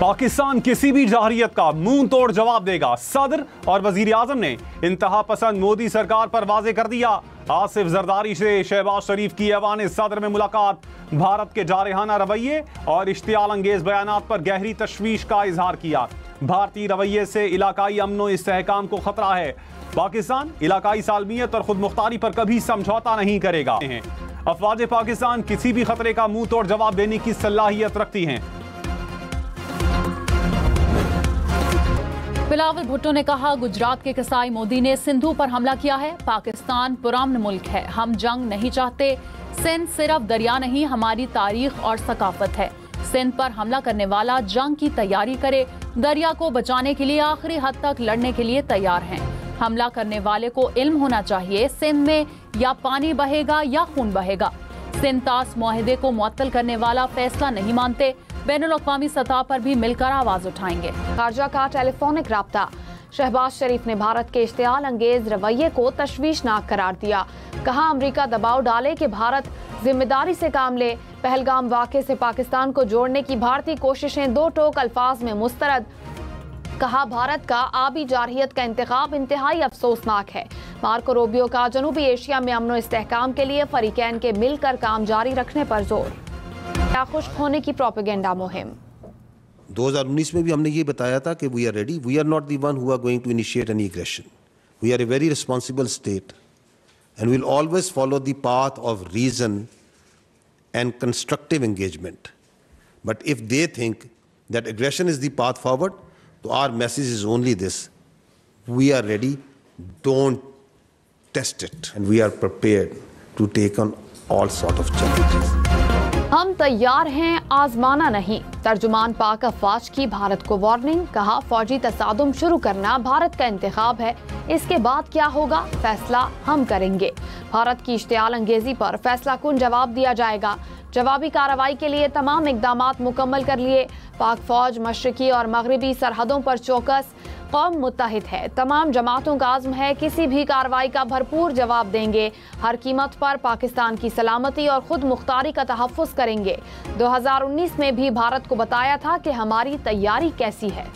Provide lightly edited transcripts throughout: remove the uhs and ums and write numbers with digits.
पाकिस्तान किसी भी जाहिरियत का मुंह तोड़ जवाब देगा। सदर और वजीर आजम ने इंतहा पसंद मोदी सरकार पर वाजे कर दिया। आसिफ जरदारी से शहबाज शरीफ की ऐवान सदर में मुलाकात। भारत के जारहाना रवैये और इश्तियाल अंगेज बयानात पर गहरी तशवीश का इजहार किया। भारतीय रवैये से इलाकाई अमन व इस्तेहकाम को खतरा है। पाकिस्तान इलाकाई सालमियत और खुद मुख्तारी पर कभी समझौता नहीं करेगा। अफवाज पाकिस्तान किसी भी खतरे का मुंह तोड़ जवाब देने की सलाहियत रखती हैं। बिलावल भुट्टो ने कहा, गुजरात के कसाई मोदी ने सिंधु पर हमला किया है। पाकिस्तान पुरअमन मुल्क है, हम जंग नहीं चाहते। सिंध सिर्फ दरिया नहीं, हमारी तारीख और सकाफत है। सिंध पर हमला करने वाला जंग की तैयारी करे। दरिया को बचाने के लिए आखिरी हद तक लड़ने के लिए तैयार हैं। हमला करने वाले को इल्म होना चाहिए सिंध में या पानी बहेगा या खून बहेगा। सिंध तास मुआहदे को मुअत्तल करने वाला फैसला नहीं मानते। बैनुल-अक़वामी सतह पर भी मिलकर आवाज उठाएंगे। खारजा का टेलीफोनिक राब्ता। शहबाज शरीफ ने भारत के इश्तियाल अंगेज रवैये को तशवीशनाक करार दिया। कहा, अमेरिका दबाव डाले कि भारत जिम्मेदारी से काम ले। पहलगाम वाक़े से पाकिस्तान को जोड़ने की भारतीय कोशिशें दो टोक अल्फाज में मुस्तरद। कहा, भारत का आबी जारहियत का इंतखाब इंतहाई अफसोसनाक है। मार्को रूबियो का जनूबी एशिया में अमन व इस्तेहकाम के लिए फरीकैन के मिलकर काम जारी रखने पर जोर। क्या खुश्क होने की प्रोपेगेंडा मुहिम। 2019 में भी हमने ये बताया था कि we are ready, we are not the one who are going to initiate any aggression, we are a very responsible state and will always follow the path of reason and constructive engagement. But if they think that aggression is the path forward, तो our message is only this, we are ready, don't test it and we are prepared to take on all sort of challenges. हम तैयार हैं, आजमाना नहीं। तर्जुमान पाक अफवाज की भारत को warning. कहा, फौजी तसादुम शुरू करना भारत का इंतखाब है, इसके बाद क्या होगा फैसला हम करेंगे। भारत की इश्तियाल अंगेजी पर फैसला कुन जवाब दिया जाएगा। जवाबी कार्रवाई के लिए तमाम इक़दामात मुकम्मल कर लिए। पाक फौज मशरकी और मगरबी सरहदों पर चौकस। कौम मुत्तहिद है, तमाम जमातों का आज़म है, किसी भी कार्रवाई का भरपूर जवाब देंगे। हर कीमत पर पाकिस्तान की सलामती और खुद मुख्तारी का तहफ़्फ़ुज़ करेंगे। 2019 में भी भारत को बताया था कि हमारी तैयारी कैसी है।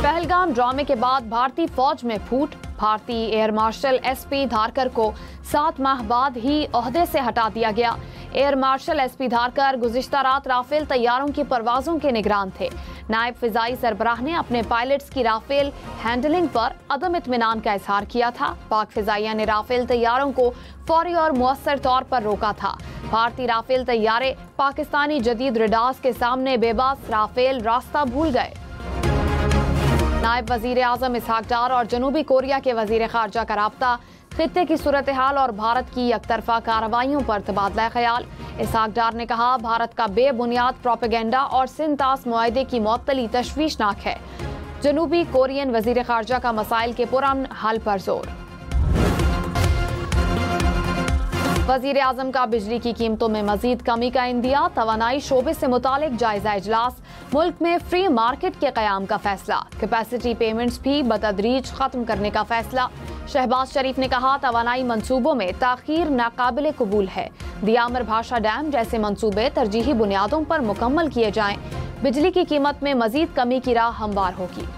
पहलगाम ड्रामे के बाद भारतीय फौज में फूट। भारतीय एयर मार्शल एसपी धारकर को 7 माह बाद ही ओहदे से हटा दिया गया। एयर मार्शल एसपी धारकर गुज़िश्ता रात राफेल तैयारों की परवाज़ों के निगरान थे। नायब फिजाई सरबराह ने अपने पायलट्स की राफेल हैंडलिंग पर अदम इत्मीनान का इजहार किया था। पाक फिजाइया ने राफेल तैयारों को फौरी और मुअस्सर तौर पर रोका था। भारतीय राफेल तैयारे पाकिस्तानी जदीद रडार्स के सामने बेबस राफेल रास्ता भूल गए। नायब वजीर आजम इसहाक डार और जनूबी कोरिया के वजीर खारजा का राब्ता। खित्ते की सूरत हाल और भारत की एकतरफा कार्रवाइयों पर तबादला ख्याल। इसहाक डार ने कहा, भारत का बेबुनियाद प्रोपेगेंडा और सिंध तास मुआहदे की मुअत्तली तशवीशनाक है। जनूबी कोरियन वजीर खारजा का मसाइल के पुरअमन हल पर जोर। वजीर आजम का बिजली की कीमतों में मजीद कमी का इंदिया। तवानाई शोबे से मुतालिक जायजा इजलास। मुल्क में फ्री मार्केट के क़याम का फैसला। कैपेसिटी पेमेंट्स भी बतदरीज खत्म करने का फैसला। शहबाज शरीफ ने कहा, तवानाई मंसूबों में ताखीर नाकाबिले कबूल है। दियामर भाषा डैम जैसे मंसूबे तरजीही बुनियादों पर मुकम्मल किए जाएं। बिजली की कीमत में मजीद कमी की राह हमवार होगी।